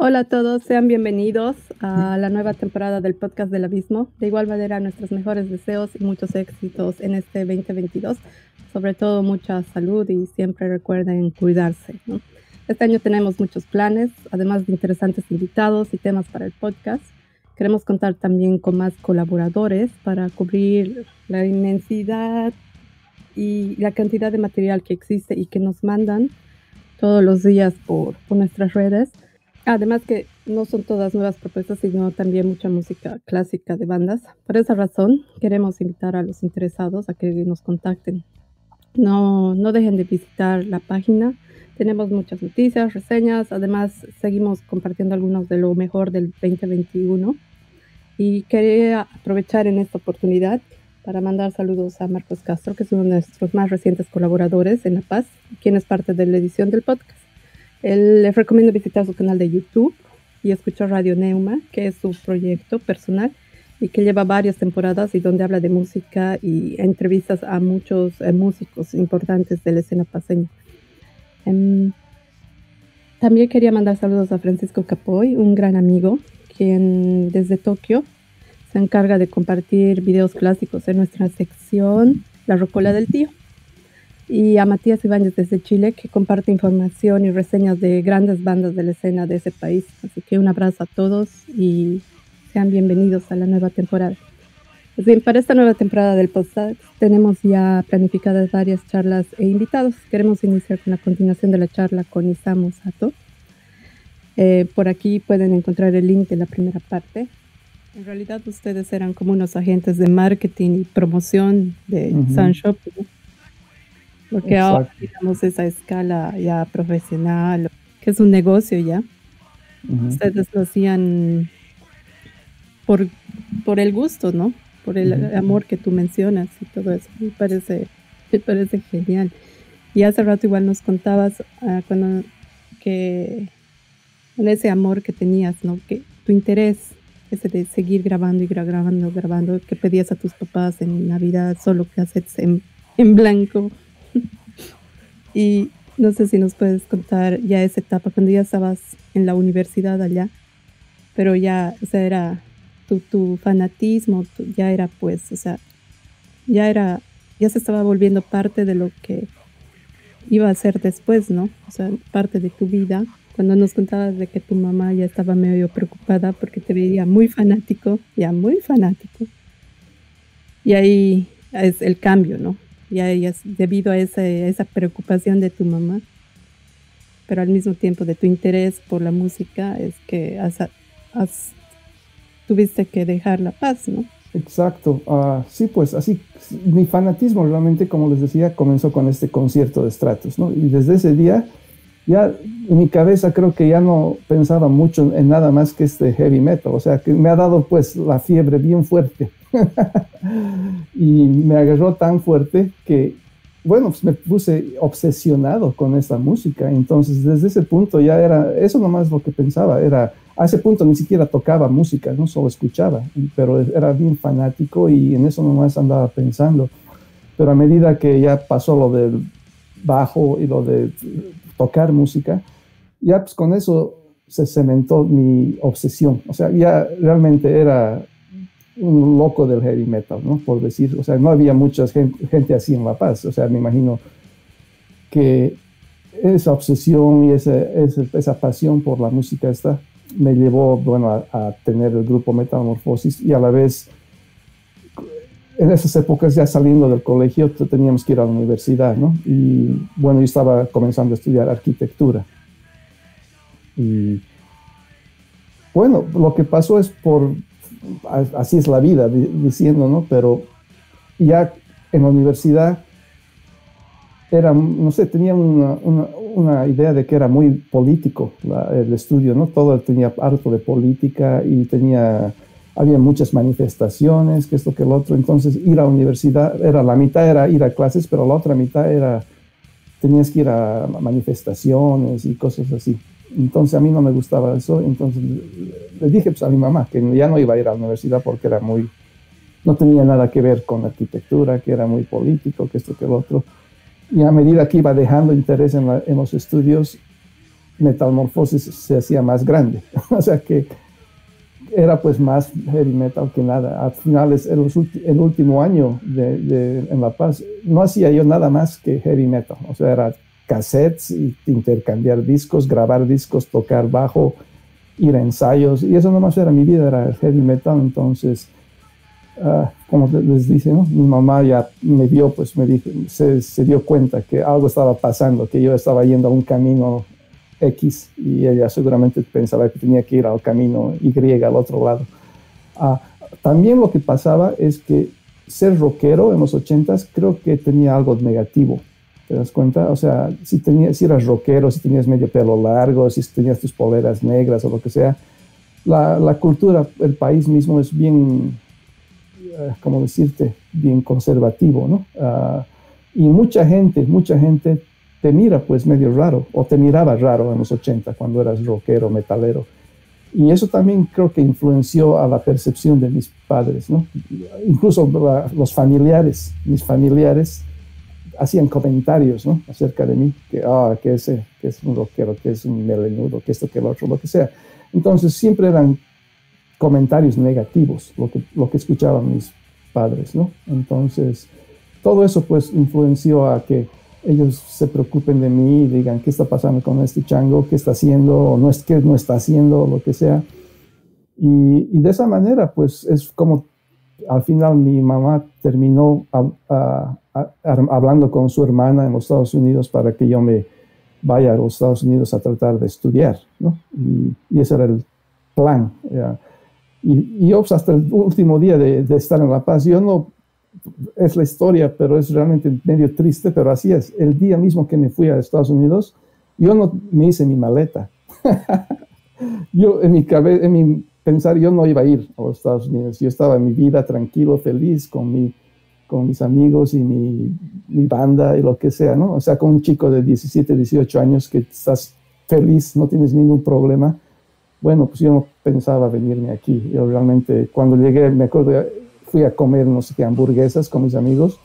Hola a todos, sean bienvenidos a la nueva temporada del podcast del Abismo. De igual manera, nuestros mejores deseos y muchos éxitos en este 2022. Sobre todo, mucha salud y siempre recuerden cuidarse, ¿no? Este año tenemos muchos planes, además de interesantes invitados y temas para el podcast. Queremos contar también con más colaboradores para cubrir la inmensidad y la cantidad de material que existe y que nos mandan todos los días por nuestras redes. Además que no son todas nuevas propuestas, sino también mucha música clásica de bandas. Por esa razón, queremos invitar a los interesados a que nos contacten. No dejen de visitar la página. Tenemos muchas noticias, reseñas. Además, seguimos compartiendo algunos de lo mejor del 2021. Y quería aprovechar en esta oportunidad para mandar saludos a Marcos Castro, que es uno de nuestros más recientes colaboradores en La Paz, quien es parte de la edición del podcast. Les recomiendo visitar su canal de YouTube y escuchar Radio Neuma, que es su proyecto personal y que lleva varias temporadas y donde habla de música y entrevistas a muchos músicos importantes de la escena paceña. También quería mandar saludos a Francisco Capoy, un gran amigo, quien desde Tokio se encarga de compartir videos clásicos en nuestra sección La Rocola del Tío. Y a Matías Ibáñez desde Chile, que comparte información y reseñas de grandes bandas de la escena de ese país. Así que un abrazo a todos y sean bienvenidos a la nueva temporada. Pues bien, para esta nueva temporada del podcast tenemos ya planificadas varias charlas e invitados. Queremos iniciar con la continuación de la charla con Isamu Sato. Por aquí pueden encontrar el link de la primera parte. En realidad ustedes eran como unos agentes de marketing y promoción de Sun Shopping, ¿no? Porque ahora, digamos, esa escala ya profesional, que es un negocio ya, ustedes lo hacían por el gusto, ¿no? Por el amor que tú mencionas y todo eso. Me parece genial. Y hace rato igual nos contabas que con ese amor que tenías, ¿no? Que tu interés, ese de seguir grabando y grabando, que pedías a tus papás en Navidad solo cassettes en blanco. Y no sé si nos puedes contar ya esa etapa, cuando ya estabas en la universidad allá, pero ya, o sea, era tu fanatismo, ya era pues, o sea, ya se estaba volviendo parte de lo que iba a ser después, ¿no? O sea, parte de tu vida. Cuando nos contabas de que tu mamá ya estaba medio preocupada porque te veía muy fanático, ya muy fanático. Y ahí es el cambio, ¿no? Ya es debido a esa preocupación de tu mamá, pero al mismo tiempo de tu interés por la música, es que tuviste que dejar La Paz, ¿no? Exacto. Sí, pues así, mi fanatismo realmente, como les decía, comenzó con este concierto de Stratos, ¿no? Y desde ese día, ya en mi cabeza creo que ya no pensaba mucho en nada más que este heavy metal, o sea, que me ha dado pues la fiebre bien fuerte. Y me agarró tan fuerte que, bueno, pues me puse obsesionado con esta música. Entonces, desde ese punto ya era, eso nomás lo que pensaba, a ese punto ni siquiera tocaba música, no solo escuchaba, pero era bien fanático y en eso nomás andaba pensando. Pero a medida que ya pasó lo del bajo y lo de tocar música, ya pues con eso se cementó mi obsesión. O sea, ya realmente era un loco del heavy metal, ¿no? Por decir, o sea, no había mucha gente así en La Paz, o sea, me imagino que esa obsesión y esa pasión por la música esta me llevó, bueno, a tener el grupo Metamorfosis y a la vez, en esas épocas ya saliendo del colegio, teníamos que ir a la universidad, ¿no? Y bueno, yo estaba comenzando a estudiar arquitectura. Y bueno, lo que pasó es así es la vida, diciendo, ¿no? Pero ya en la universidad no sé, tenía una idea de que era muy político el estudio, ¿no? Todo tenía harto de política y había muchas manifestaciones, que esto, que lo otro. Entonces ir a la universidad, la mitad era ir a clases, pero la otra mitad tenías que ir a manifestaciones y cosas así. Entonces a mí no me gustaba eso, entonces le dije pues, a mi mamá que ya no iba a ir a la universidad porque no tenía nada que ver con la arquitectura, que era muy político, que esto, que lo otro. Y a medida que iba dejando interés en los estudios, Metamorfosis se hacía más grande. O sea que era pues más heavy metal que nada. Al final, el último año en La Paz, no hacía yo nada más que heavy metal. O sea, era cassettes, y intercambiar discos, grabar discos, tocar bajo, ir a ensayos. Y eso nomás era mi vida, era el heavy metal. Entonces, como les dice, ¿no? Mi mamá ya me vio, pues me dijo, se dio cuenta que algo estaba pasando, que yo estaba yendo a un camino X y ella seguramente pensaba que tenía que ir al camino Y al otro lado. También lo que pasaba es que ser rockero en los 80s creo que tenía algo negativo. ¿Te das cuenta? O sea, si eras rockero, si tenías medio pelo largo, si tenías tus poleras negras o lo que sea, la cultura, el país mismo es bien, ¿cómo decirte? Bien conservativo, ¿no? Y mucha gente te mira pues medio raro, o te miraba raro en los 80 cuando eras rockero, metalero. Y eso también creo que influenció a la percepción de mis padres, ¿no? Incluso los familiares, mis familiares hacían comentarios, ¿no? Acerca de mí, que es un rockero, que es un melenudo, que esto, que el otro, lo que sea. Entonces siempre eran comentarios negativos, lo que escuchaban mis padres, ¿no? Entonces, todo eso pues influenció a que ellos se preocupen de mí y digan qué está pasando con este chango, qué está haciendo, o no es que no está haciendo, lo que sea. Y de esa manera, pues es como al final mi mamá terminó hablando con su hermana en los Estados Unidos para que yo me vaya a los Estados Unidos a tratar de estudiar, ¿no? Y ese era el plan. Y yo pues, hasta el último día de estar en La Paz, yo no, es la historia, pero es realmente medio triste, pero así es. El día mismo que me fui a Estados Unidos, yo no me hice mi maleta. Yo en mi pensar, yo no iba a ir a los Estados Unidos. Yo estaba en mi vida tranquilo, feliz, con mis amigos y mi banda y lo que sea, ¿no? O sea, con un chico de 17, 18 años que estás feliz, no tienes ningún problema. Bueno, pues yo no pensaba venirme aquí. Yo realmente, cuando llegué, me acuerdo, fui a comer, no sé qué, hamburguesas con mis amigos.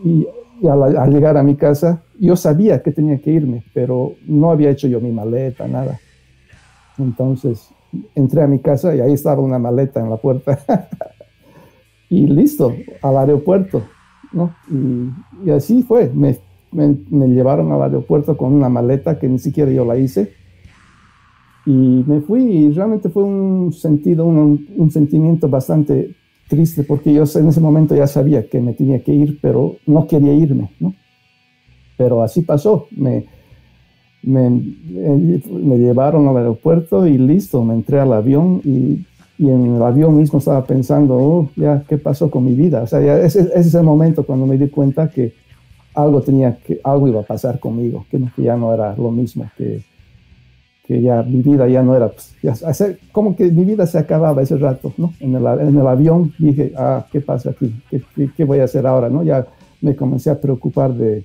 Y al llegar a mi casa, yo sabía que tenía que irme, pero no había hecho yo mi maleta, nada. Entonces, entré a mi casa y ahí estaba una maleta en la puerta. Y listo, al aeropuerto, ¿no? Y así fue. Me llevaron al aeropuerto con una maleta que ni siquiera yo la hice. Y me fui y realmente fue un sentimiento bastante triste porque yo en ese momento ya sabía que me tenía que ir, pero no quería irme, ¿no? Pero así pasó. Me llevaron al aeropuerto y listo, me entré al avión y en el avión mismo estaba pensando, ya, ¿qué pasó con mi vida? O sea, ese es el momento cuando me di cuenta que algo iba a pasar conmigo, que ya no era lo mismo, que ya mi vida ya no era, pues, como que mi vida se acababa ese rato, ¿no? En el avión dije, ¿qué pasa aquí? ¿Qué voy a hacer ahora, no? Ya me comencé a preocupar de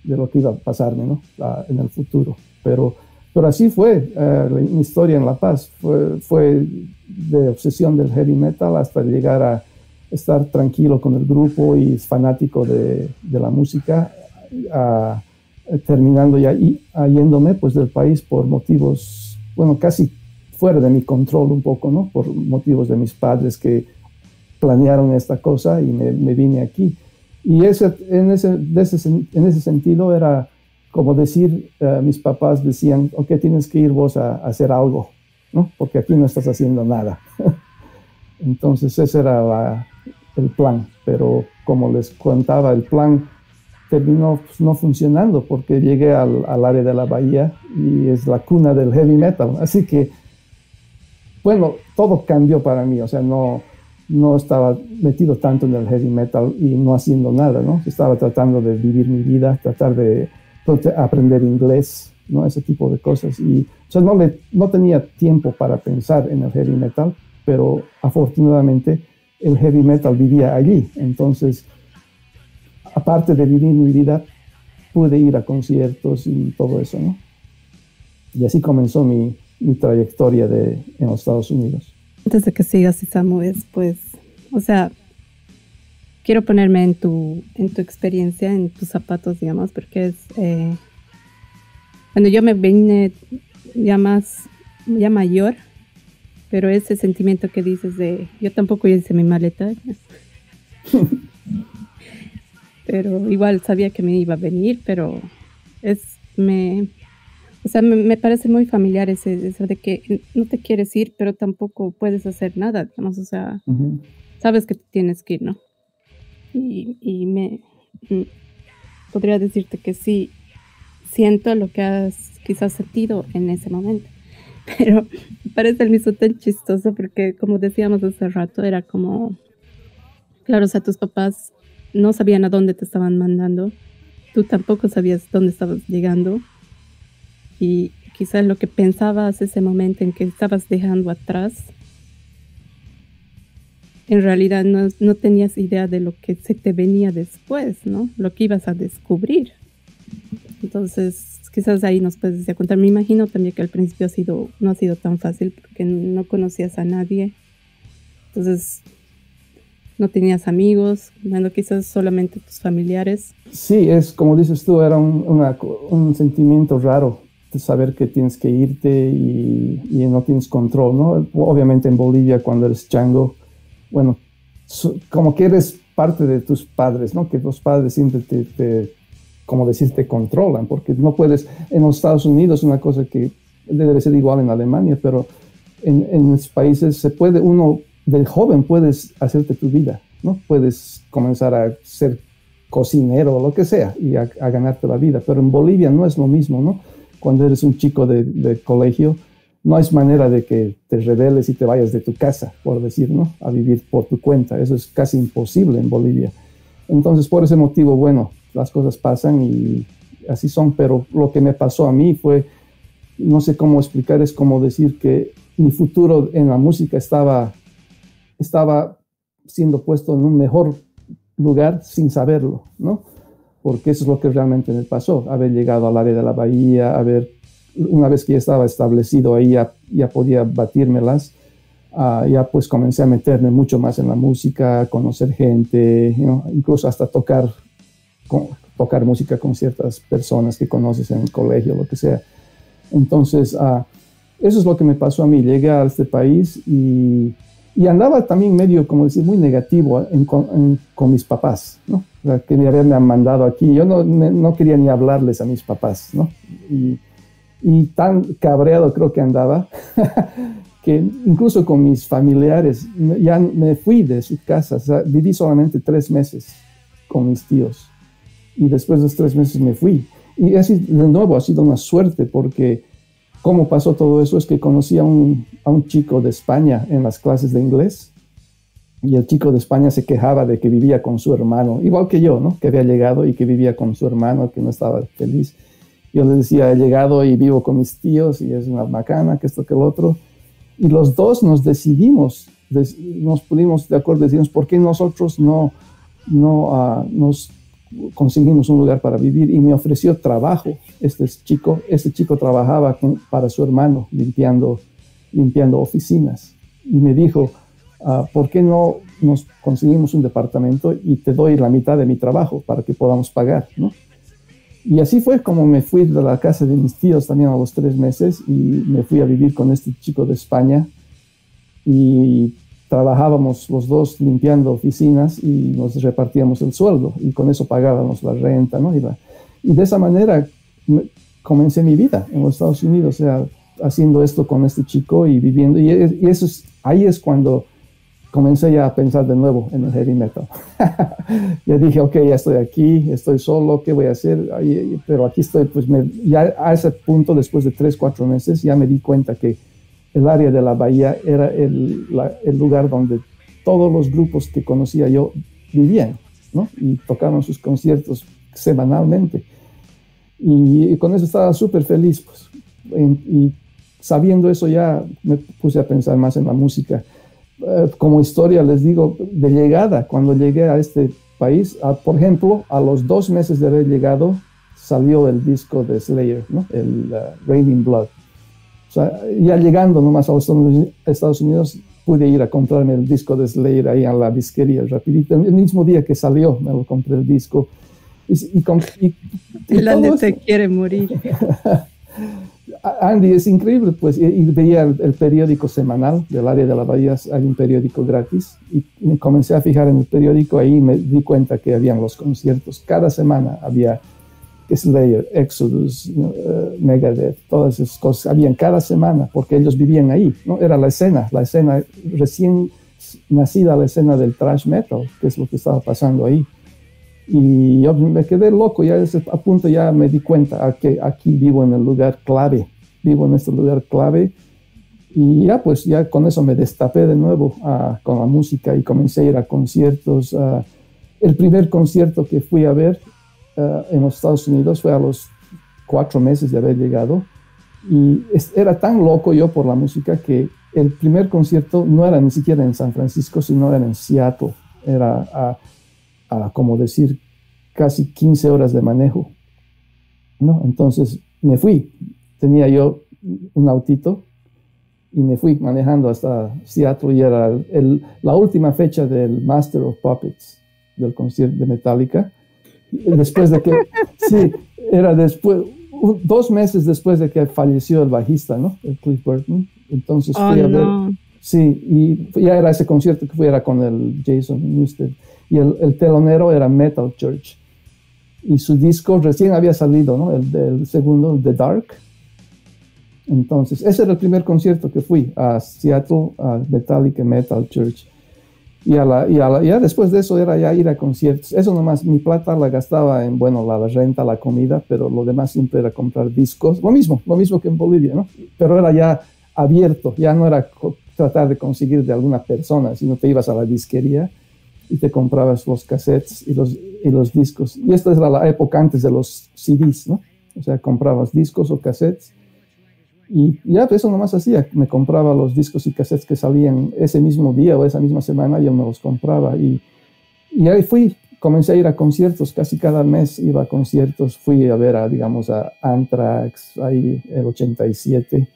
lo que iba a pasarme, ¿no? En el futuro. Pero así fue mi historia en La Paz. Fue de obsesión del heavy metal hasta llegar a estar tranquilo con el grupo y fanático de la música, terminando ya yéndome pues del país por motivos, bueno, casi fuera de mi control un poco, ¿no? Por motivos de mis padres que planearon esta cosa y me vine aquí. Y en ese sentido era como decir, mis papás decían, ok, tienes que ir vos a hacer algo, ¿no? Porque aquí no estás haciendo nada. Entonces ese era el plan, pero como les contaba, el plan terminó pues, no funcionando porque llegué al área de la Bahía y es la cuna del heavy metal. Así que, bueno, todo cambió para mí, o sea, no estaba metido tanto en el heavy metal y no haciendo nada, ¿no? Estaba tratando de vivir mi vida, tratar de aprender inglés, ¿no? Ese tipo de cosas. Y, o sea, no tenía tiempo para pensar en el heavy metal, pero afortunadamente el heavy metal vivía allí. Entonces, aparte de vivir mi vida, pude ir a conciertos y todo eso, ¿no? Y así comenzó mi trayectoria en los Estados Unidos. Antes de que sigas, Isamu, pues, o sea, quiero ponerme en tu experiencia, en tus zapatos, digamos, porque Bueno, yo me vine ya mayor, pero ese sentimiento que dices de, yo tampoco hice mi maleta, pero igual sabía que me iba a venir, pero me parece muy familiar eso de que no te quieres ir, pero tampoco puedes hacer nada, digamos, o sea, sabes que te tienes que ir, ¿no? Y podría decirte que sí, siento lo que has quizás sentido en ese momento, pero me parece al mismo tan chistoso porque, como decíamos hace rato, era como, claro, o sea, tus papás no sabían a dónde te estaban mandando, tú tampoco sabías dónde estabas llegando, y quizás lo que pensabas ese momento en que estabas dejando atrás, en realidad no tenías idea de lo que se te venía después, ¿no? Lo que ibas a descubrir. Entonces, quizás ahí nos puedes ya contar. Me imagino también que al principio no ha sido tan fácil porque no conocías a nadie. Entonces, no tenías amigos, bueno, quizás solamente tus familiares. Sí, es como dices tú, era un sentimiento raro de saber que tienes que irte y no tienes control, ¿no? Obviamente en Bolivia cuando eres chango, bueno, como que eres parte de tus padres, ¿no? Que los padres siempre como decir, te controlan, porque no puedes, en los Estados Unidos, una cosa que debe ser igual en Alemania, pero en los países uno del joven puedes hacerte tu vida, ¿no? Puedes comenzar a ser cocinero o lo que sea y a ganarte la vida, pero en Bolivia no es lo mismo, ¿no? Cuando eres un chico de colegio, no hay manera de que te rebeles y te vayas de tu casa, por decir, ¿no? A vivir por tu cuenta. Eso es casi imposible en Bolivia. Entonces, por ese motivo, bueno, las cosas pasan y así son, pero lo que me pasó a mí fue, no sé cómo explicar, es como decir que mi futuro en la música estaba siendo puesto en un mejor lugar sin saberlo, ¿no? Porque eso es lo que realmente me pasó, haber llegado al área de la bahía, una vez que ya estaba establecido ahí, ya podía batírmelas, ya pues comencé a meterme mucho más en la música, a conocer gente, incluso hasta tocar música con ciertas personas que conoces en el colegio, lo que sea. Entonces, eso es lo que me pasó a mí. Llegué a este país y andaba también medio, como decir, muy negativo con mis papás, ¿no? O sea, que me habían mandado aquí. Yo no quería ni hablarles a mis papás, ¿no? Y tan cabreado creo que andaba, que incluso con mis familiares, ya me fui de su casa. O sea, viví solamente 3 meses con mis tíos. Y después de los 3 meses me fui. Y así, de nuevo, ha sido una suerte porque cómo pasó todo eso es que conocí a un chico de España en las clases de inglés. Y el chico de España se quejaba de que vivía con su hermano, igual que yo, ¿no? Que había llegado y que vivía con su hermano, que no estaba feliz. Yo le decía, he llegado y vivo con mis tíos y es una bacana, que esto, que lo otro. Y los dos nos decidimos, nos pusimos de acuerdo, decimos, ¿por qué nosotros no nos conseguimos un lugar para vivir? Y me ofreció trabajo. Este chico trabajaba para su hermano limpiando oficinas. Y me dijo, ¿por qué no nos conseguimos un departamento y te doy la mitad de mi trabajo para que podamos pagar, ¿no? Y así fue como me fui de la casa de mis tíos también a los 3 meses y me fui a vivir con este chico de España y trabajábamos los dos limpiando oficinas y nos repartíamos el sueldo y con eso pagábamos la renta, ¿no? Y de esa manera comencé mi vida en los Estados Unidos, o sea, haciendo esto con este chico y viviendo. Y ahí es cuando comencé ya a pensar de nuevo en el heavy metal. Ya dije, ok, ya estoy aquí, estoy solo, ¿qué voy a hacer? Pero aquí estoy, pues ya a ese punto, después de 3, 4 meses, ya me di cuenta que el área de la bahía era el lugar donde todos los grupos que conocía yo vivían, ¿no? Y tocaban sus conciertos semanalmente. Y con eso estaba súper feliz, pues. Y sabiendo eso ya me puse a pensar más en la música. Como historia les digo, de llegada, cuando llegué a este país, por ejemplo, a los 2 meses de haber llegado, salió el disco de Slayer, ¿no? El Raining Blood. O sea, ya llegando nomás a los Estados Unidos, pude ir a comprarme el disco de Slayer ahí a la disquería rapidito. El mismo día que salió, me lo compré el disco. El Andy se quiere morir. Andy, es increíble, pues, y veía el periódico semanal del área de la Bahía, hay un periódico gratis, y me comencé a fijar en el periódico, ahí me di cuenta que habían los conciertos, cada semana había Slayer, Exodus, Megadeth, todas esas cosas, habían cada semana, porque ellos vivían ahí, ¿no? Era la escena recién nacida, la escena del thrash metal, que es lo que estaba pasando ahí. Y yo me quedé loco, ya a punto ya me di cuenta que aquí vivo en el lugar clave, vivo en este lugar clave, y ya pues ya con eso me destapé de nuevo con la música y comencé a ir a conciertos. El primer concierto que fui a ver en los Estados Unidos fue a los 4 meses de haber llegado, y era tan loco yo por la música que el primer concierto no era ni siquiera en San Francisco, sino era en Seattle, era como decir, casi 15 horas de manejo, ¿no? Entonces me fui, tenía yo un autito y me fui manejando hasta Seattle, y era la última fecha del Master of Puppets, del concierto de Metallica. Después de que, sí, era después, 2 meses después de que falleció el bajista, ¿no? El Cliff Burton. Entonces fui a ver, sí, y ya era ese concierto que fui, era con el Jason Newsted, y el telonero era Metal Church, y su disco recién había salido, ¿no? El segundo, The Dark. Entonces, ese era el primer concierto que fui a Seattle, a Metallica Metal Church. Y ya después de eso era ya ir a conciertos. Eso nomás, mi plata la gastaba en, bueno, la renta, la comida, pero lo demás siempre era comprar discos. Lo mismo que en Bolivia, ¿no? Pero era ya abierto, ya no era tratar de conseguir de alguna persona, sino te ibas a la disquería y te comprabas los cassettes y los discos. Y esta era la época antes de los CDs, ¿no? O sea, comprabas discos o cassettes. Y ya eso nomás hacía, me compraba los discos y cassettes que salían ese mismo día o esa misma semana, yo me los compraba. Y ahí comencé a ir a conciertos, casi cada mes iba a conciertos. Fui a ver, digamos, a Anthrax, ahí el 87.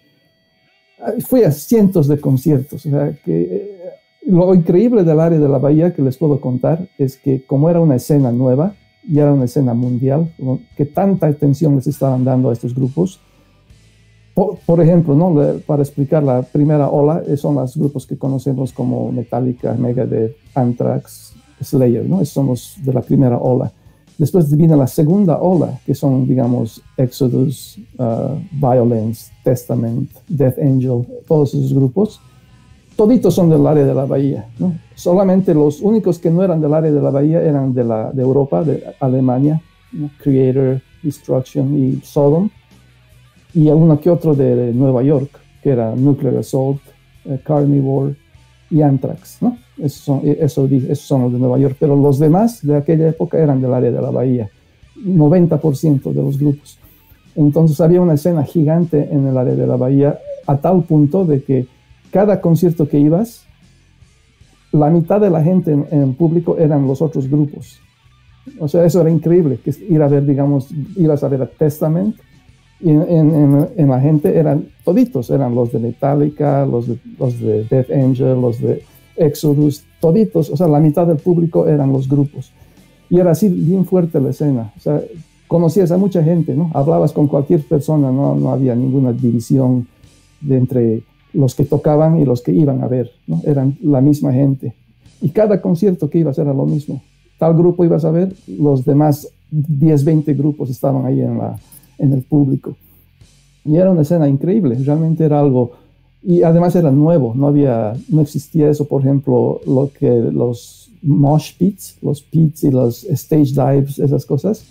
Fui a cientos de conciertos. O sea, que lo increíble del área de la Bahía que les puedo contar es que como era una escena nueva, y era una escena mundial, que tanta atención les estaban dando a estos grupos. Por ejemplo, ¿no? Para explicar, la primera ola son los grupos que conocemos como Metallica, Megadeth, Anthrax, Slayer, ¿no? Esos son los de la primera ola. Después viene la segunda ola, que son, digamos, Exodus, Violence, Testament, Death Angel, todos esos grupos. Toditos son del área de la Bahía, ¿no? Solamente los únicos que no eran del área de la Bahía eran de Europa, de Alemania, ¿no? Creator, Destruction y Sodom. Y uno que otro de Nueva York, que era Nuclear Assault, Carnivore y Anthrax, ¿no? Esos son los de Nueva York, pero los demás de aquella época eran del área de la Bahía, 90% de los grupos. Entonces había una escena gigante en el área de la Bahía, a tal punto de que cada concierto que ibas, la mitad de la gente en el público eran los otros grupos. O sea, eso era increíble, que ir a ver, digamos, ibas a ver a Testament, y en la gente eran toditos, eran los de Metallica, los de Death Angel, los de Exodus, toditos, o sea, la mitad del público eran los grupos. Y era así bien fuerte la escena, o sea, conocías a mucha gente, ¿no? Hablabas con cualquier persona, no había ninguna división entre los que tocaban y los que iban a ver, ¿no? Eran la misma gente. Y cada concierto que ibas era lo mismo. Tal grupo ibas a ver, los demás 10, 20 grupos estaban ahí en el público. Y era una escena increíble, realmente era algo, y además era nuevo, no existía eso, por ejemplo, los mosh pits, los pits y los stage dives, esas cosas,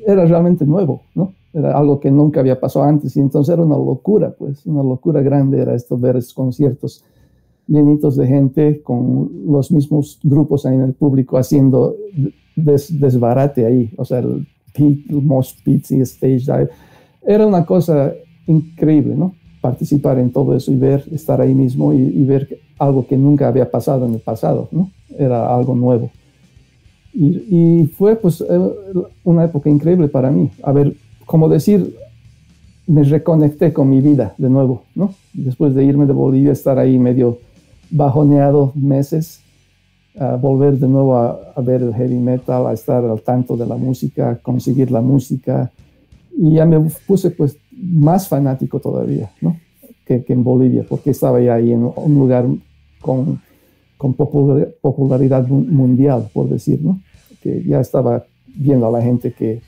era realmente nuevo, ¿no? Era algo que nunca había pasado antes, y entonces era una locura, pues, una locura grande era esto, ver esos conciertos llenitos de gente con los mismos grupos ahí en el público haciendo desbarate ahí, o sea, el mosh pits y stage dive. Era una cosa increíble, ¿no? Participar en todo eso y estar ahí mismo y ver algo que nunca había pasado en el pasado, ¿no? Era algo nuevo. Y fue pues una época increíble para mí. A ver, como decir, me reconecté con mi vida de nuevo, ¿no? Después de irme de Bolivia, estar ahí medio bajoneado meses, volver de nuevo a ver el heavy metal, a estar al tanto de la música, conseguir la música Y ya me puse pues más fanático todavía, ¿no? Que en Bolivia, porque estaba ya ahí en un lugar con popularidad mundial, por decir, ¿no? Que ya estaba viendo a la gente que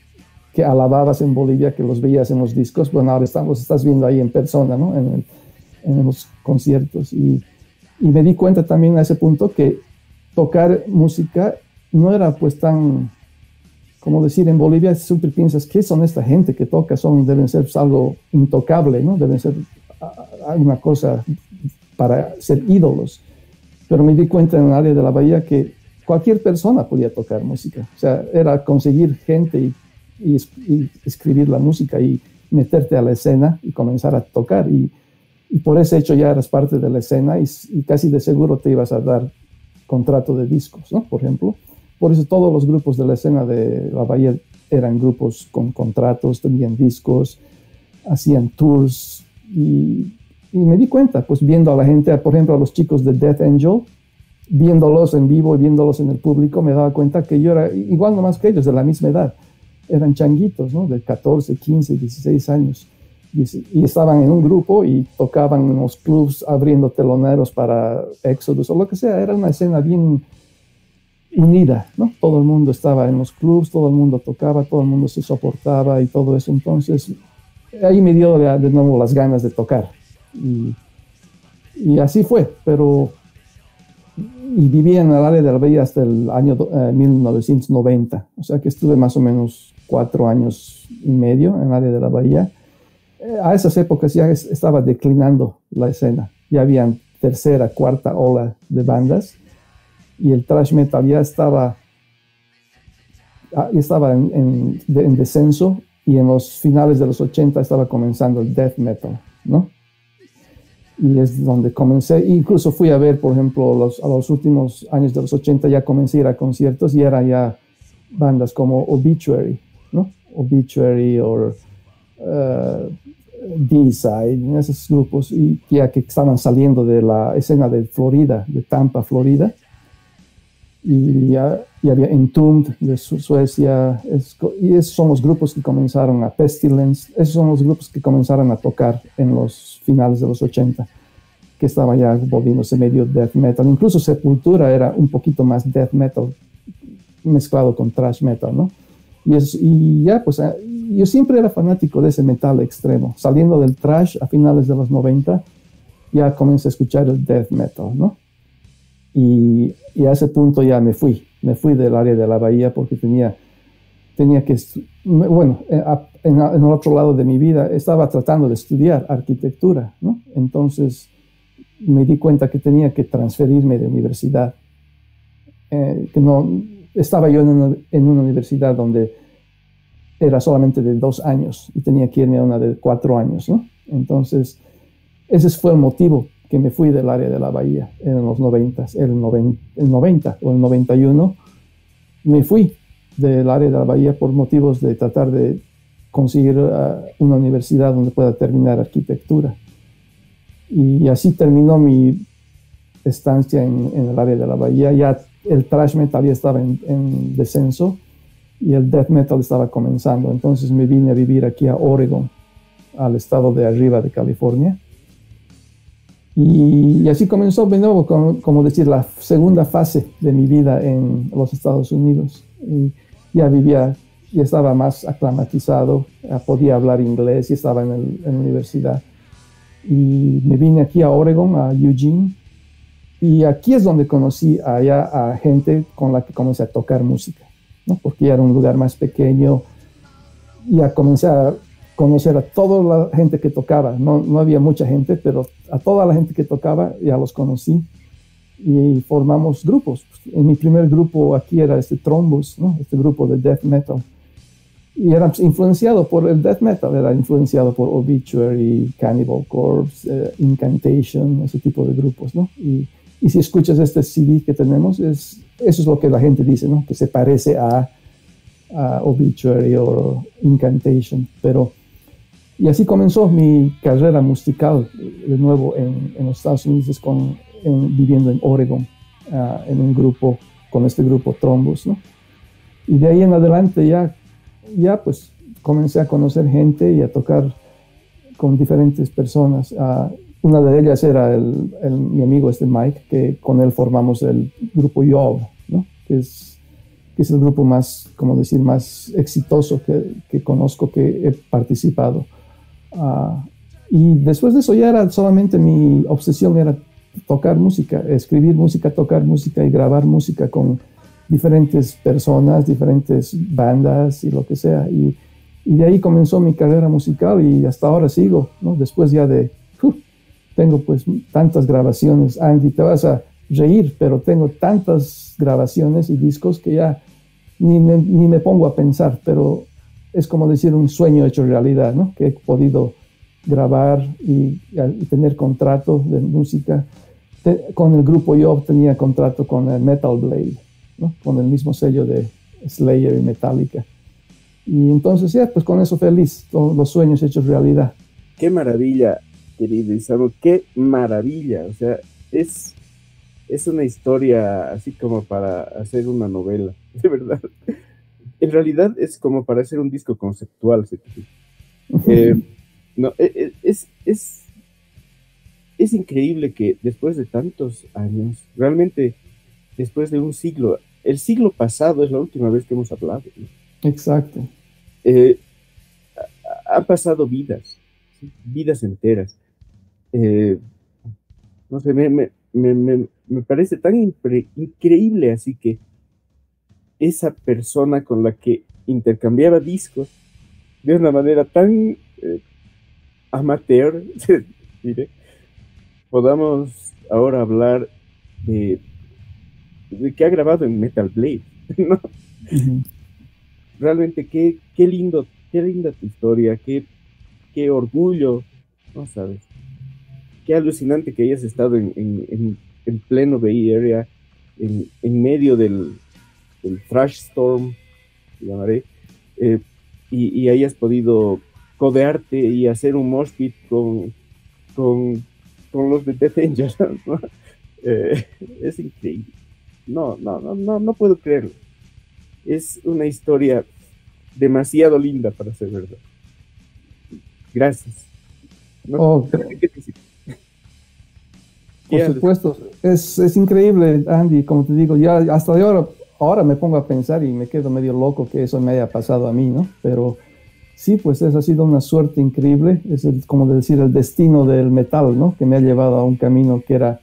alababas en Bolivia, que los veías en los discos, bueno, ahora los estás viendo ahí en persona, ¿no? En los conciertos. Y me di cuenta también a ese punto que tocar música no era pues tan, como decir, en Bolivia siempre piensas, ¿qué son esta gente que toca? Deben ser pues, algo intocable, ¿no? Deben ser una cosa para ser ídolos. Pero me di cuenta en el área de la Bahía que cualquier persona podía tocar música. O sea, era conseguir gente y escribir la música y meterte a la escena y comenzar a tocar. Y por ese hecho ya eras parte de la escena y casi de seguro te ibas a dar contrato de discos, ¿no? Por ejemplo. Por eso todos los grupos de la escena de la Bahía eran grupos con contratos, tenían discos, hacían tours. Y me di cuenta, pues viendo a la gente, por ejemplo, a los chicos de Death Angel, viéndolos en vivo y viéndolos en el público, me daba cuenta que yo era igual nomás que ellos, de la misma edad. Eran changuitos, ¿no? De 14, 15, 16 años. Y estaban en un grupo y tocaban en los clubs abriendo teloneros para Exodus o lo que sea. Era una escena bien unida, ¿no? Todo el mundo estaba en los clubs, todo el mundo tocaba, todo el mundo se soportaba y todo eso. Entonces, ahí me dio de nuevo las ganas de tocar. Y así fue, pero... Y viví en el área de la Bahía hasta el año 1990. O sea que estuve más o menos 4 años y medio en el área de la Bahía. A esas épocas ya estaba declinando la escena. Ya habían tercera, cuarta ola de bandas. Y el thrash metal ya estaba en descenso. Y en los finales de los 80 estaba comenzando el death metal, ¿no? Y es donde comencé, incluso fui a ver, por ejemplo, a los últimos años de los 80 ya comencé a ir a conciertos y era ya bandas como Obituary, ¿no? Obituary o D-Side, esos grupos y ya que estaban saliendo de la escena de Florida, de Tampa, Florida. Y había Entombed de Suecia, y esos son los grupos que comenzaron a Pestilence, esos son los grupos que comenzaron a tocar en los finales de los 80, que estaba ya volviéndose medio death metal. Incluso Sepultura era un poquito más death metal mezclado con thrash metal, ¿no? Y ya, pues, yo siempre era fanático de ese metal extremo. Saliendo del thrash a finales de los 90, ya comencé a escuchar el death metal, ¿no? Y a ese punto ya me fui del área de la Bahía porque tenía que, bueno, en el otro lado de mi vida estaba tratando de estudiar arquitectura, ¿no? Entonces me di cuenta que tenía que transferirme de universidad, que no, estaba yo en una universidad donde era solamente de 2 años y tenía que irme a una de 4 años, ¿no? Entonces ese fue el motivo que me fui del área de la Bahía en los 90, el 90 o el 91, me fui del área de la Bahía por motivos de tratar de conseguir una universidad donde pueda terminar arquitectura. Y así terminó mi estancia en el área de la Bahía. Ya el thrash metal ya estaba en descenso y el death metal estaba comenzando. Entonces me vine a vivir aquí a Oregon, al estado de arriba de California. Y así comenzó de nuevo, como decir, la segunda fase de mi vida en los Estados Unidos. Y ya estaba más aclimatizado, podía hablar inglés y estaba en la universidad. Y me vine aquí a Oregon, a Eugene. Y aquí es donde conocí a gente con la que comencé a tocar música, ¿no? Porque ya era un lugar más pequeño. Y ya comencé a conocer a toda la gente que tocaba. No había mucha gente, pero a toda la gente que tocaba ya los conocí y formamos grupos. En mi primer grupo aquí era Thrombus, ¿no? Este grupo de death metal. Y era influenciado por el death metal, era influenciado por Obituary, Cannibal Corpse, Incantation, ese tipo de grupos, ¿no? Y si escuchas este CD que tenemos, eso es lo que la gente dice, ¿no? Que se parece a Obituary o Incantation, y así comenzó mi carrera musical de nuevo en los Estados Unidos, viviendo en Oregon, en un grupo, con este grupo Thrombus, ¿no? Y de ahí en adelante ya pues comencé a conocer gente y a tocar con diferentes personas. Una de ellas era mi amigo Mike, que con él formamos el grupo Yob, ¿no? Que es el grupo más, como decir, más exitoso que conozco, que he participado. Y después de eso ya era solamente mi obsesión, era tocar música, escribir música, tocar música y grabar música con diferentes personas, diferentes bandas y lo que sea. Y de ahí comenzó mi carrera musical y hasta ahora sigo, ¿no? Después ya tengo pues tantas grabaciones. Andy, te vas a reír, pero tengo tantas grabaciones y discos que ya ni me pongo a pensar, pero es como decir un sueño hecho realidad, ¿no? Que he podido grabar y tener contrato de música. Con el grupo yo tenía contrato con el Metal Blade, ¿no? Con el mismo sello de Slayer y Metallica. Y entonces ya, pues con eso feliz, todos los sueños hechos realidad. Qué maravilla, querido Isamu, qué maravilla. O sea, es una historia así como para hacer una novela, de verdad. En realidad es como para hacer un disco conceptual. No, es increíble que después de tantos años, realmente después de un siglo, el siglo pasado es la última vez que hemos hablado, ¿no? Exacto. Han pasado vidas, ¿sí? Vidas enteras. No sé, me parece tan increíble así que esa persona con la que intercambiaba discos de una manera tan amateur, diré, podamos ahora hablar de que ha grabado en Metal Blade, ¿no? Uh-huh. Realmente qué linda tu historia, qué orgullo, ¿no sabes? Qué alucinante que hayas estado en pleno Bay Area, en medio del Thrash Storm, llamaré, y hayas podido codearte y hacer un mosh pit con los de Death Angel, ¿no? Es increíble. No puedo creerlo. Es una historia demasiado linda para ser verdad. Gracias. Por supuesto, es increíble, Andy, como te digo, ya hasta ahora me pongo a pensar y me quedo medio loco que eso me haya pasado a mí, ¿no? Pero sí, pues esa ha sido una suerte increíble, es como decir el destino del metal, ¿no? Que me ha llevado a un camino que era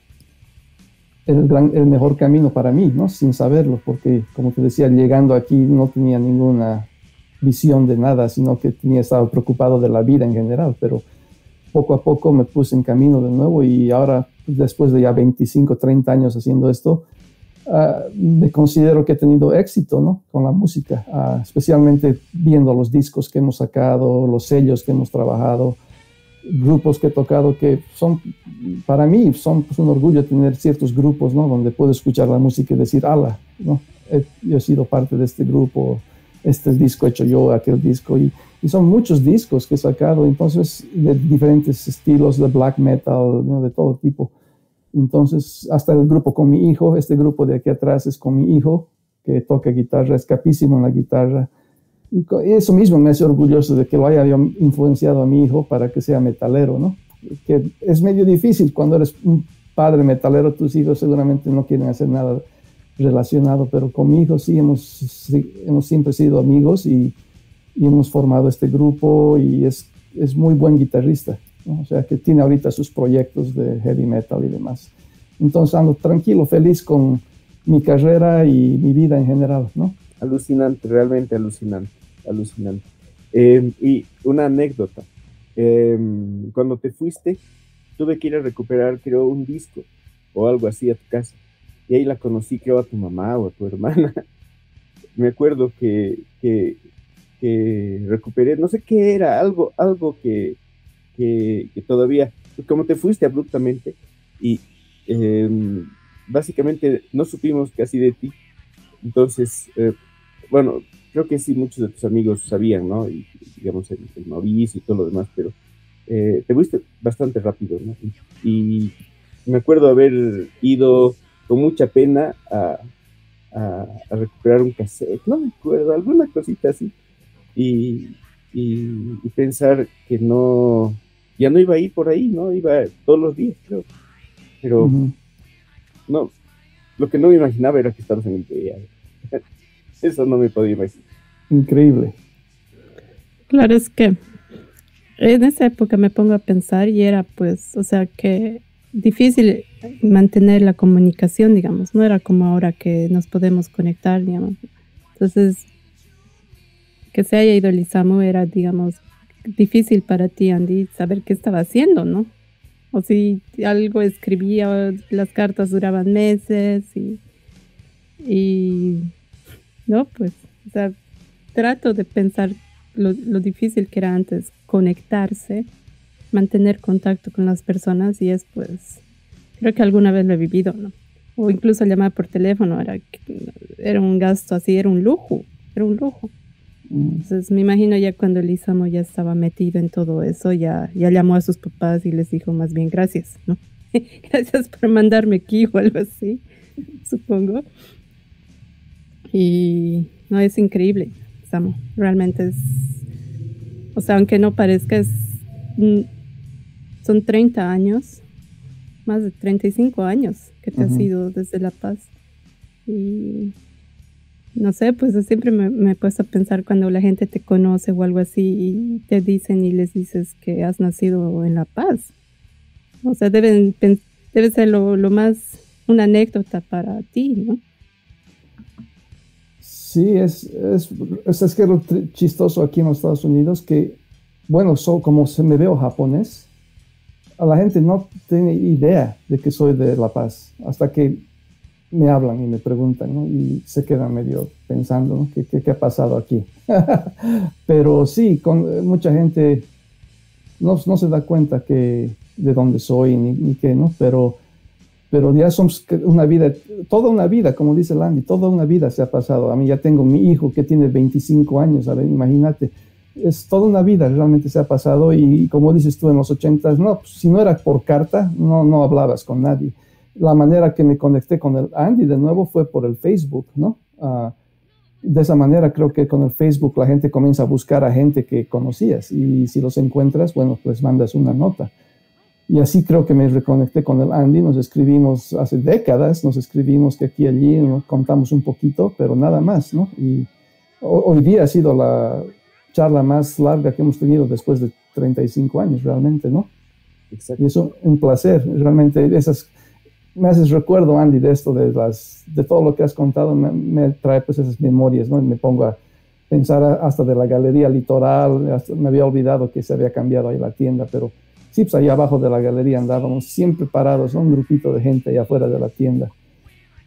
el mejor camino para mí, ¿no? Sin saberlo, porque como te decía, llegando aquí no tenía ninguna visión de nada, sino que estaba preocupado de la vida en general, pero poco a poco me puse en camino de nuevo y ahora, después de ya 25, 30 años haciendo esto, me considero que he tenido éxito, ¿no? Con la música, especialmente viendo los discos que hemos sacado, los sellos que hemos trabajado, grupos que he tocado que son, para mí, son pues, un orgullo tener ciertos grupos, ¿no? Donde puedo escuchar la música y decir, ala, ¿no? Yo he sido parte de este grupo, este disco he hecho yo, aquel disco, y son muchos discos que he sacado, entonces, de diferentes estilos de black metal, ¿no? De todo tipo. Entonces, hasta el grupo con mi hijo, este grupo de aquí atrás es con mi hijo, que toca guitarra, es capísimo en la guitarra. Y eso mismo me hace orgulloso de que lo haya influenciado a mi hijo para que sea metalero, ¿no? Que es medio difícil cuando eres un padre metalero, tus hijos seguramente no quieren hacer nada relacionado, pero con mi hijo sí hemos siempre sido amigos y hemos formado este grupo y es muy buen guitarrista, ¿no? O sea, que tiene ahorita sus proyectos de heavy metal y demás. Entonces ando tranquilo, feliz con mi carrera y mi vida en general, ¿no? Alucinante, realmente alucinante. Y una anécdota. Cuando te fuiste, tuve que ir a recuperar, creo, un disco o algo así a tu casa. Y ahí la conocí, creo, a tu mamá o a tu hermana. Me acuerdo que recuperé, no sé qué era, algo que todavía, como te fuiste abruptamente y básicamente no supimos casi de ti. Entonces, bueno, creo que sí, muchos de tus amigos sabían, ¿no? Y digamos, el Mauricio y todo lo demás, pero te fuiste bastante rápido, ¿no? Y me acuerdo haber ido con mucha pena a recuperar un cassette, no me acuerdo, alguna cosita así. Y y pensar que no, ya no iba a ir por ahí, ¿no? Iba todos los días, creo. Pero no, lo que no me imaginaba era que estabas en el VIH. Eso no me podía imaginar. Increíble. Claro, es que en esa época me pongo a pensar y era pues, o sea, que difícil mantener la comunicación, digamos, no era como ahora que nos podemos conectar, digamos. Entonces, que se haya ido Lisamu era, digamos, difícil para ti, Andy, saber qué estaba haciendo, ¿no? O si algo escribía, las cartas duraban meses y no, pues, o sea, trato de pensar lo difícil que era antes conectarse, mantener contacto con las personas y es pues, creo que alguna vez lo he vivido, ¿no? O incluso llamar por teléfono, era un gasto así, era un lujo, era un lujo. Entonces me imagino ya cuando Lizamo ya estaba metido en todo eso, ya llamó a sus papás y les dijo más bien gracias, ¿no? Gracias por mandarme aquí o algo así, supongo. Y no, es increíble, Samo, realmente es, o sea, aunque no parezca, son 30 años, más de 35 años que te has ido desde La Paz. Y no sé, pues siempre me he puesto a pensar cuando la gente te conoce o algo así y te dicen y les dices que has nacido en La Paz. O sea, debe ser lo más una anécdota para ti, ¿no? Sí, es que lo chistoso aquí en los Estados Unidos que, bueno, como se me veo japonés, a la gente no tiene idea de que soy de La Paz, hasta que me hablan y me preguntan, ¿no? Y se quedan medio pensando, ¿no? ¿Qué ha pasado aquí? Pero sí, mucha gente no se da cuenta de dónde soy ni qué, ¿no? Pero ya somos toda una vida, como dice Landy, toda una vida se ha pasado. A mí ya tengo mi hijo que tiene 25 años, a ver, imagínate, es toda una vida realmente se ha pasado y como dices tú en los 80s, no, pues, si no era por carta, no hablabas con nadie. La manera que me conecté con el Andy de nuevo fue por el Facebook, ¿no? De esa manera creo que con el Facebook la gente comienza a buscar a gente que conocías y si los encuentras, bueno, pues mandas una nota. Y así creo que me reconecté con el Andy, nos escribimos hace décadas, nos escribimos que aquí y allí, nos contamos un poquito, pero nada más, ¿no? Y hoy día ha sido la charla más larga que hemos tenido después de 35 años, realmente, ¿no? Exacto. Y es un placer, realmente, me haces recuerdo, Andy, de esto, de todo lo que has contado, me trae pues esas memorias, ¿no? Y me pongo a pensar hasta de la Galería Litoral, me había olvidado que se había cambiado ahí la tienda, pero sí, pues allá abajo de la galería andábamos siempre parados, ¿no? Un grupito de gente allá afuera de la tienda.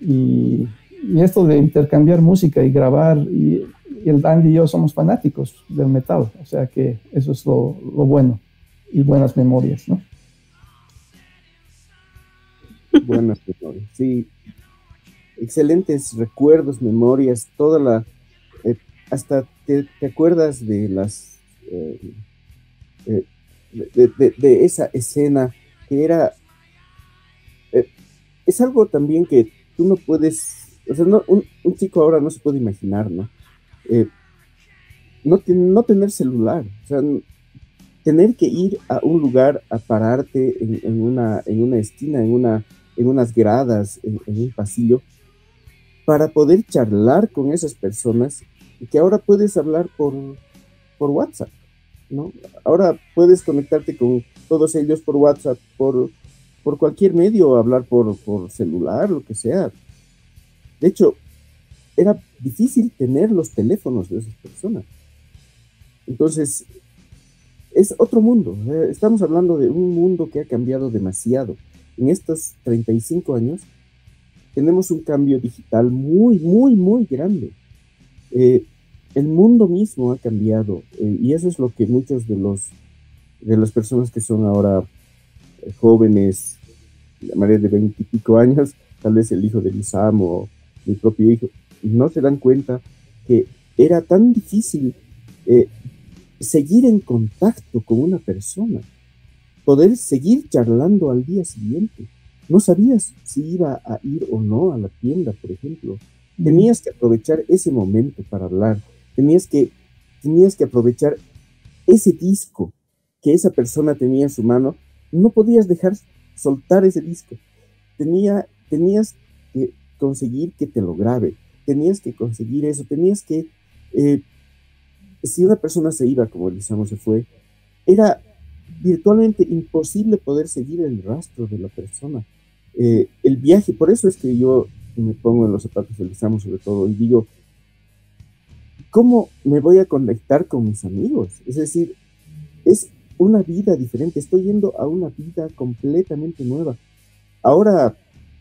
Y esto de intercambiar música y grabar, y el Andy y yo somos fanáticos del metal, o sea que eso es lo bueno y buenas memorias, ¿no? Buenas memorias, sí. Excelentes recuerdos, memorias, hasta te acuerdas de las... de esa escena que era es algo también que tú no puedes, o sea, un chico ahora no se puede imaginar, ¿no? No tener celular, o sea, tener que ir a un lugar a pararte en una esquina, en unas gradas, en un pasillo, para poder charlar con esas personas y que ahora puedes hablar por WhatsApp, ¿no? Ahora puedes conectarte con todos ellos por WhatsApp, por cualquier medio, hablar por celular, lo que sea. De hecho, era difícil tener los teléfonos de esas personas. Entonces, es otro mundo. Estamos hablando de un mundo que ha cambiado demasiado. En estos 35 años, tenemos un cambio digital muy, muy, muy grande. El mundo mismo ha cambiado y eso es lo que muchos de las personas que son ahora jóvenes, la mayoría de 20 y pico años, tal vez el hijo de Lisam o mi propio hijo, no se dan cuenta que era tan difícil seguir en contacto con una persona, poder seguir charlando al día siguiente. No sabías si iba a ir o no a la tienda, por ejemplo. Tenías que aprovechar ese momento para hablar. Tenías que aprovechar ese disco que esa persona tenía en su mano, no podías dejar soltar ese disco. Tenías que conseguir que te lo grabe, tenías que conseguir eso, tenías que, si una persona se iba, como Leguizamo se fue, era virtualmente imposible poder seguir el rastro de la persona. El viaje, por eso es que yo me pongo en los zapatos de Leguizamo sobre todo y digo, ¿cómo me voy a conectar con mis amigos? Es decir, es una vida diferente, estoy yendo a una vida completamente nueva. Ahora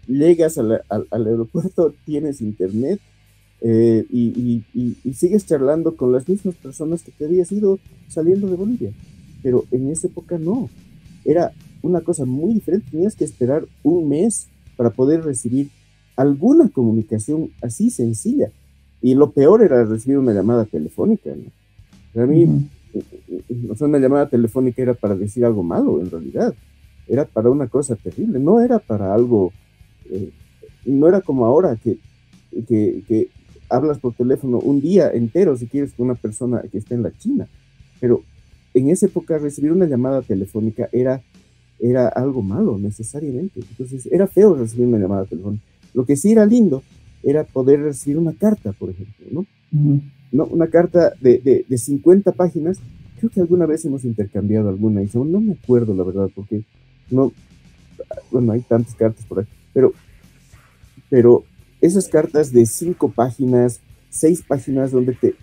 llegas al aeropuerto, tienes internet y sigues charlando con las mismas personas que te habías ido saliendo de Bolivia. Pero en esa época no, era una cosa muy diferente, tenías que esperar un mes para poder recibir alguna comunicación así sencilla. Y lo peor era recibir una llamada telefónica, ¿no? Para mí, o sea, una llamada telefónica era para decir algo malo, en realidad. Era para una cosa terrible, no era para algo, no era como ahora que hablas por teléfono un día entero si quieres con una persona que está en la China. Pero en esa época recibir una llamada telefónica era algo malo, necesariamente. Entonces, era feo recibir una llamada telefónica. Lo que sí era lindo era poder recibir una carta, por ejemplo, ¿no? ¿No? Una carta de 50 páginas. Creo que alguna vez hemos intercambiado alguna, y no me acuerdo, la verdad, porque no, bueno, hay tantas cartas por ahí, pero esas cartas de 5 páginas, 6 páginas, donde te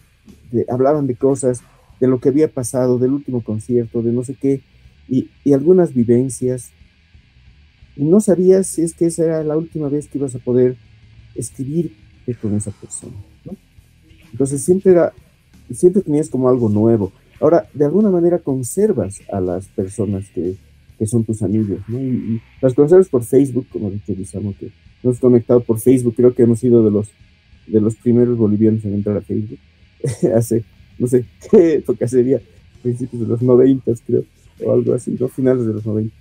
hablaban de cosas, de lo que había pasado, del último concierto, de no sé qué, y algunas vivencias, y no sabías si es que esa era la última vez que ibas a poder escribirte con esa persona, ¿no? Entonces siempre tenías como algo nuevo. Ahora, de alguna manera conservas a las personas que son tus amigos, ¿no? Y las conservas por Facebook, como dice Leguizamo, que nos hemos conectado por Facebook. Creo que hemos sido de los primeros bolivianos en entrar a Facebook. Hace, no sé qué época sería, principios de los 90, creo, o algo así, ¿no? Finales de los 90.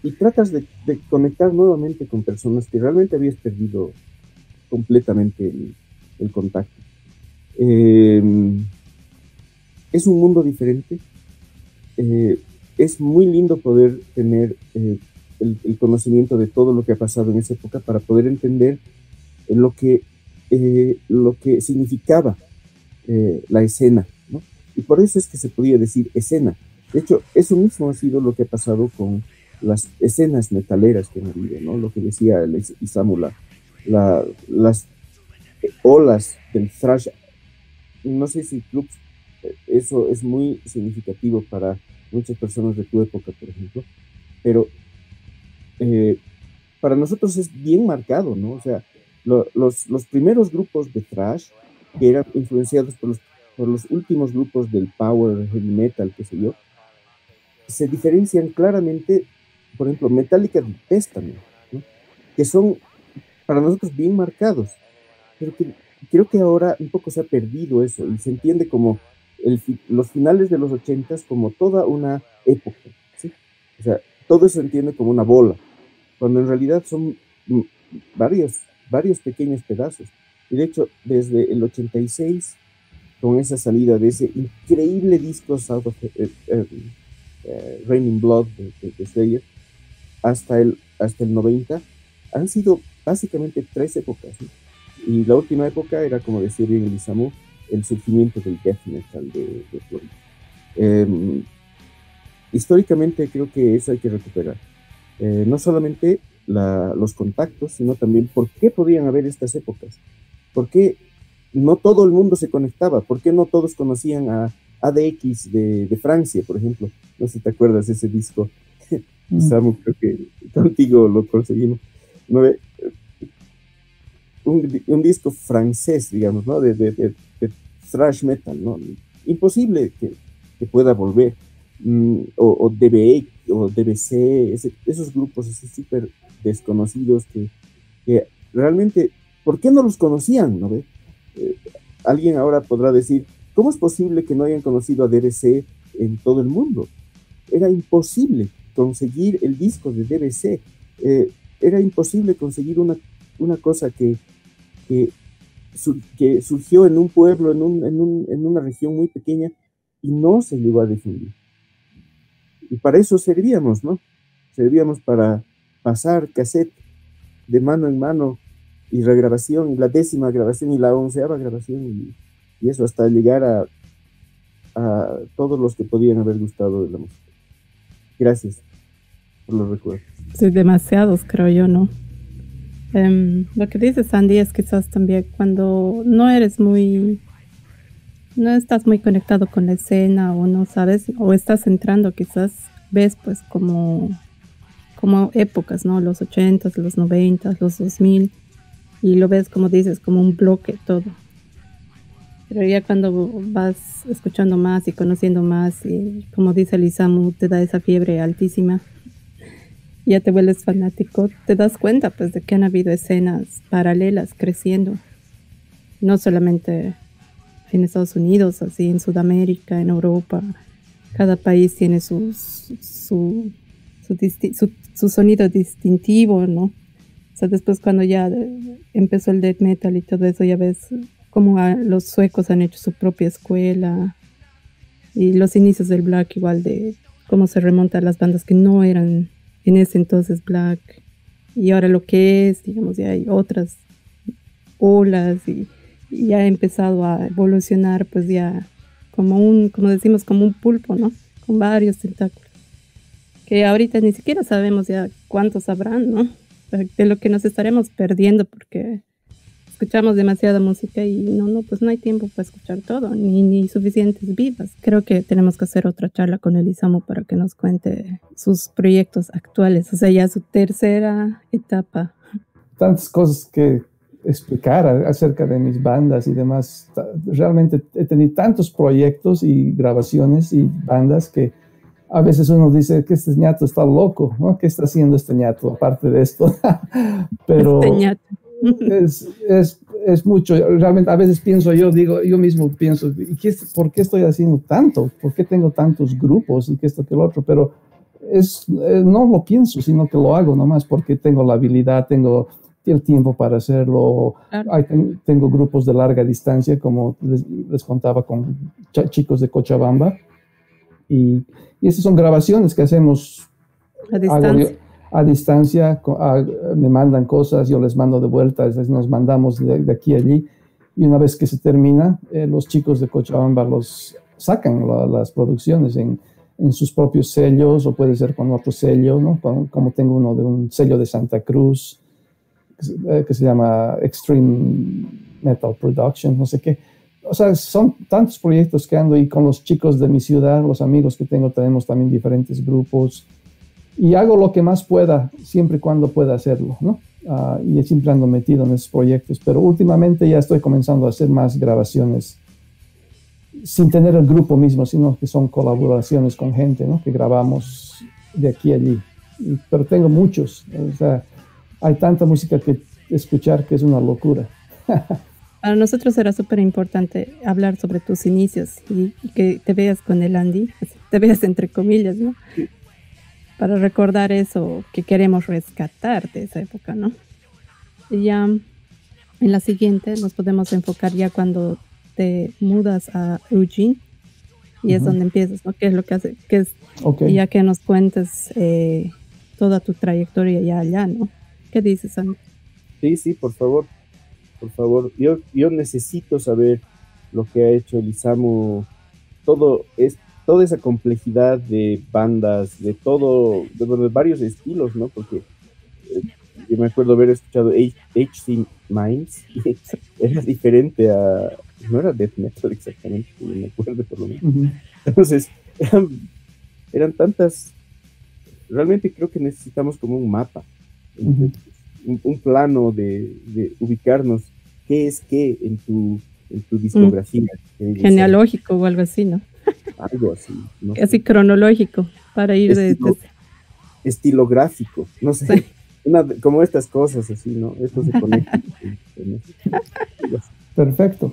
Y tratas de conectar nuevamente con personas que realmente habías perdido completamente el contacto. Es un mundo diferente. Es muy lindo poder tener el conocimiento de todo lo que ha pasado en esa época para poder entender lo que significaba la escena, ¿no? Y por eso es que se podía decir escena. De hecho, eso mismo ha sido lo que ha pasado con las escenas metaleras que han habido, ¿no? Lo que decía Leguizamo, las olas del thrash. No sé si clubs, eso es muy significativo para muchas personas de tu época, por ejemplo, pero para nosotros es bien marcado, ¿no? O sea, los primeros grupos de thrash, que eran influenciados por los últimos grupos del power, heavy metal, qué sé yo, se diferencian claramente. Por ejemplo, Metallica y Testament, ¿no? Que son para nosotros bien marcados, pero que creo que ahora un poco se ha perdido eso y se entiende como los finales de los 80s como toda una época, ¿sí? O sea, todo se entiende como una bola, cuando en realidad son varios pequeños pedazos. Y de hecho, desde el 86, con esa salida de ese increíble disco South of Raining Blood de Slayer, hasta el 90, han sido básicamente 3 épocas, ¿no? Y la última época era, como decía bien Leguizamo, el surgimiento del death metal de Florida. Históricamente creo que eso hay que recuperar. No solamente los contactos, sino también por qué podían haber estas épocas. ¿Por qué no todo el mundo se conectaba? ¿Por qué no todos conocían a ADX de Francia, por ejemplo? No sé si te acuerdas de ese disco. Samu, creo que contigo lo conseguimos, ¿no? Un disco francés, digamos, ¿no? De thrash metal, ¿no? Imposible que pueda volver. O DBE o DBC, esos grupos así súper desconocidos que realmente, ¿por qué no los conocían? ¿No ve? Alguien ahora podrá decir, ¿cómo es posible que no hayan conocido a DBC en todo el mundo? Era imposible conseguir el disco de DBC, era imposible conseguir una cosa que que surgió en un pueblo, en una región muy pequeña, y no se llegó a difundir. Y para eso servíamos, ¿no? Servíamos para pasar cassette de mano en mano, y regrabación, y la 10ª grabación, y la 11ª grabación, y eso hasta llegar a todos los que podían haber gustado de la música. Gracias por los recuerdos. Sí, demasiados, creo yo, ¿no? Lo que dice Sandy es quizás también cuando no estás muy conectado con la escena, o no sabes, o estás entrando, quizás ves pues como épocas, ¿no? Los 80s, los 90s, los 2000, y lo ves, como dices, como un bloque todo. Pero ya cuando vas escuchando más y conociendo más, y como dice el Isamu, te da esa fiebre altísima, ya te vuelves fanático, te das cuenta pues de que han habido escenas paralelas creciendo, no solamente en Estados Unidos, así en Sudamérica, en Europa. Cada país tiene su sonido distintivo, ¿no? O sea, después cuando ya empezó el death metal y todo eso, ya ves cómo los suecos han hecho su propia escuela, y los inicios del black, igual de cómo se remonta a las bandas que no eran en ese entonces black, y ahora lo que es, digamos, ya hay otras olas, y ya ha empezado a evolucionar, pues ya como decimos, como un pulpo, ¿no? Con varios tentáculos, que ahorita ni siquiera sabemos ya cuántos habrán, ¿no? De lo que nos estaremos perdiendo, porque escuchamos demasiada música y pues no hay tiempo para escuchar todo, ni suficientes vivas. Creo que tenemos que hacer otra charla con el Isamu para que nos cuente sus proyectos actuales, o sea, ya su tercera etapa. Tantas cosas que explicar acerca de mis bandas y demás. Realmente he tenido tantos proyectos y grabaciones y bandas que a veces uno dice que este ñato está loco, ¿no? ¿Qué está haciendo este ñato aparte de esto? Pero es mucho. Realmente a veces pienso, yo mismo pienso, ¿por qué estoy haciendo tanto? ¿Por qué tengo tantos grupos y que esto, que lo otro? Pero no lo pienso, sino que lo hago nomás porque tengo la habilidad, tengo el tiempo para hacerlo. Claro. Tengo grupos de larga distancia, como les contaba, con chicos de Cochabamba. Y estas son grabaciones que hacemos a distancia. Me mandan cosas, yo les mando de vuelta, nos mandamos de aquí a allí. Y una vez que se termina, los chicos de Cochabamba los sacan las producciones en sus propios sellos, o puede ser con otro sello, ¿no? Como tengo uno de un sello de Santa Cruz, que se llama Extreme Metal Production, no sé qué. O sea, son tantos proyectos que ando, y con los chicos de mi ciudad, los amigos que tengo, tenemos también diferentes grupos, y hago lo que más pueda, siempre y cuando pueda hacerlo, ¿no? Y siempre ando metido en esos proyectos, pero últimamente ya estoy comenzando a hacer más grabaciones sin tener el grupo mismo, sino que son colaboraciones con gente, ¿no? Que grabamos de aquí a allí. Pero tengo muchos, o sea, hay tanta música que escuchar que es una locura. Para nosotros era súper importante hablar sobre tus inicios y que te veas con el Andy, te veas entre comillas, ¿no? Sí. Para recordar eso que queremos rescatar de esa época, ¿no? Y ya en la siguiente nos podemos enfocar ya cuando te mudas a Eugene, y es donde empiezas, ¿no? ¿Qué es lo que hace? Okay. Y ya que nos cuentes toda tu trayectoria ya allá, ¿no? ¿Qué dices, Andy? Sí, por favor. Por favor, yo necesito saber lo que ha hecho el Isamu, toda esa complejidad de bandas, de varios estilos, ¿no? Porque yo me acuerdo haber escuchado HC Minds, y era diferente no era death metal exactamente, me acuerdo por lo menos. Uh-huh. Entonces, eran tantas, realmente creo que necesitamos como un mapa. Uh-huh. Un plano de ubicarnos qué es qué en tu discografía. Genealógico o algo así, ¿no? Algo así. No así sé. Cronológico, para ir estilográfico, no sé. Sí. Como estas cosas así, ¿no? Esto se conecta. Perfecto.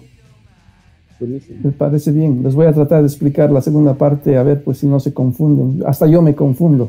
Buenísimo. Me parece bien. Les voy a tratar de explicar la segunda parte, a ver pues si no se confunden. Hasta yo me confundo.